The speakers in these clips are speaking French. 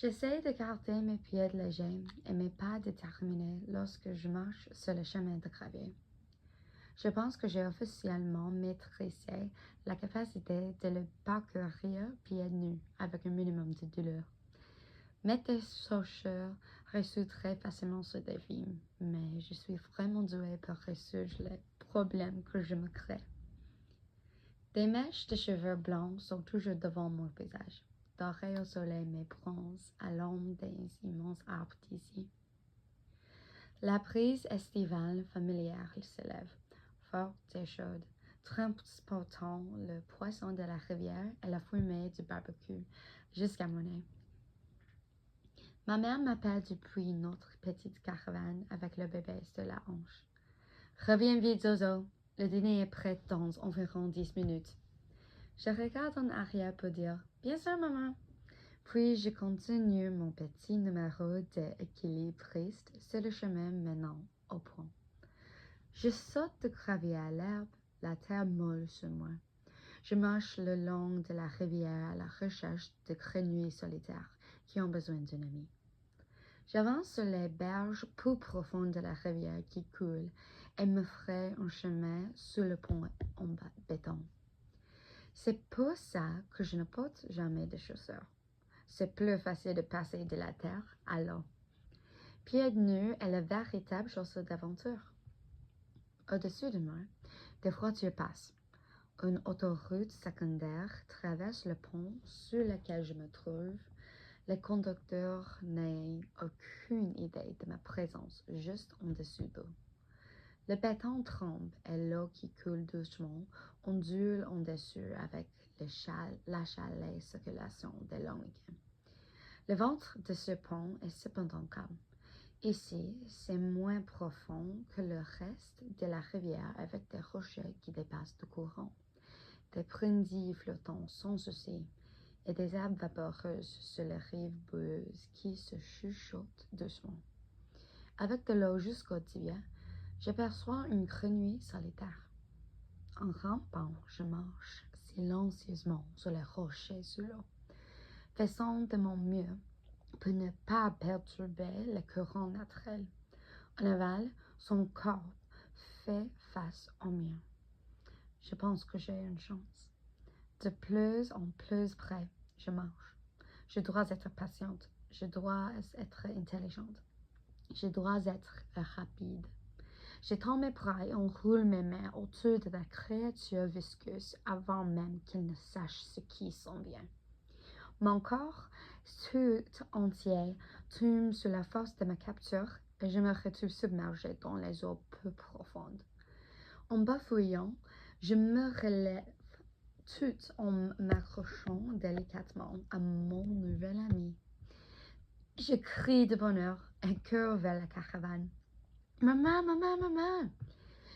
J'essaie de garder mes pieds légers et mes pas déterminés lorsque je marche sur le chemin de gravier. Je pense que j'ai officiellement maîtrisé la capacité de le parcourir pieds nus avec un minimum de douleur. Mettre des chaussures résout très facilement ce défi, mais je suis vraiment douée pour résoudre les problèmes que je me crée. Des mèches de cheveux blancs sont toujours devant mon visage, dorés au soleil mais bronzes à l'ombre des immenses arbres d'ici. La brise estivale familière se lève, forte et chaude, transportant le poisson de la rivière et la fumée du barbecue jusqu'à mon nez. Ma mère m'appelle depuis notre petite caravane avec le bébé sur la hanche. « Reviens vite, Zozo, le dîner est prêt dans environ 10 minutes. » Je regarde en arrière pour dire « Bien sûr, maman !» Puis je continue mon petit numéro d'équilibriste sur le chemin menant au pont. Je saute de gravier à l'herbe, la terre molle sur moi. Je marche le long de la rivière à la recherche de grenouilles solitaires qui ont besoin d'un ami. J'avance sur les berges peu profondes de la rivière qui coule et me ferai un chemin sous le pont en béton. C'est pour ça que je ne porte jamais de chaussures. C'est plus facile de passer de la terre à l'eau. Pieds nus est la véritable chaussure d'aventure. Au-dessus de moi, des voitures passent. Une autoroute secondaire traverse le pont sur lequel je me trouve. Le conducteur n'a aucune idée de ma présence juste en dessous d'eux. Le béton tremble et l'eau qui coule doucement ondule en dessus avec la chaleur circulation des longues. Le ventre de ce pont est cependant calme. Ici, c'est moins profond que le reste de la rivière avec des rochers qui dépassent le courant, des brindilles flottant sans souci et des herbes vaporeuses sur les rives boueuses qui se chuchotent doucement. Avec de l'eau jusqu'au tibia, j'aperçois une grenouille solitaire. En rampant, je marche silencieusement sur les rochers sous l'eau, faisant de mon mieux pour ne pas perturber le courant naturel. En aval, son corps fait face au mien. Je pense que j'ai une chance. De plus en plus près, je marche. Je dois être patiente. Je dois être intelligente. Je dois être rapide. J'étends mes bras et enroule mes mains autour de la créature visqueuse avant même qu'il ne sache ce qui s'en vient. Mon corps tout entier tombe sous la force de ma capture et je me retrouve submergée dans les eaux peu profondes. En bafouillant, je me relève tout en m'accrochant délicatement à mon nouvel ami. Je crie de bonheur et cours vers la caravane. « Maman, maman, maman !»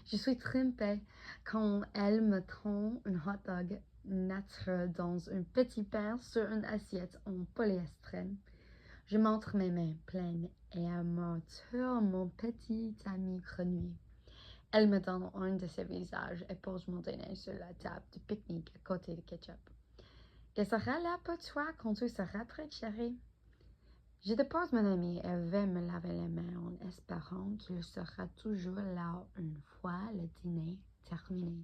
Je suis trempée quand elle me tend un hot dog nature dans un petit pain sur une assiette en polyéstrine. Je montre mes mains pleines et à mon tour mon petit ami grenouille. Elle me donne un de ses visages et pose mon dîner sur la table de pique-nique à côté de ketchup. Il sera là pour toi quand tu seras prête, chérie. Je dépose mon ami et vais me laver les mains en espérant qu'il sera toujours là une fois le dîner terminé.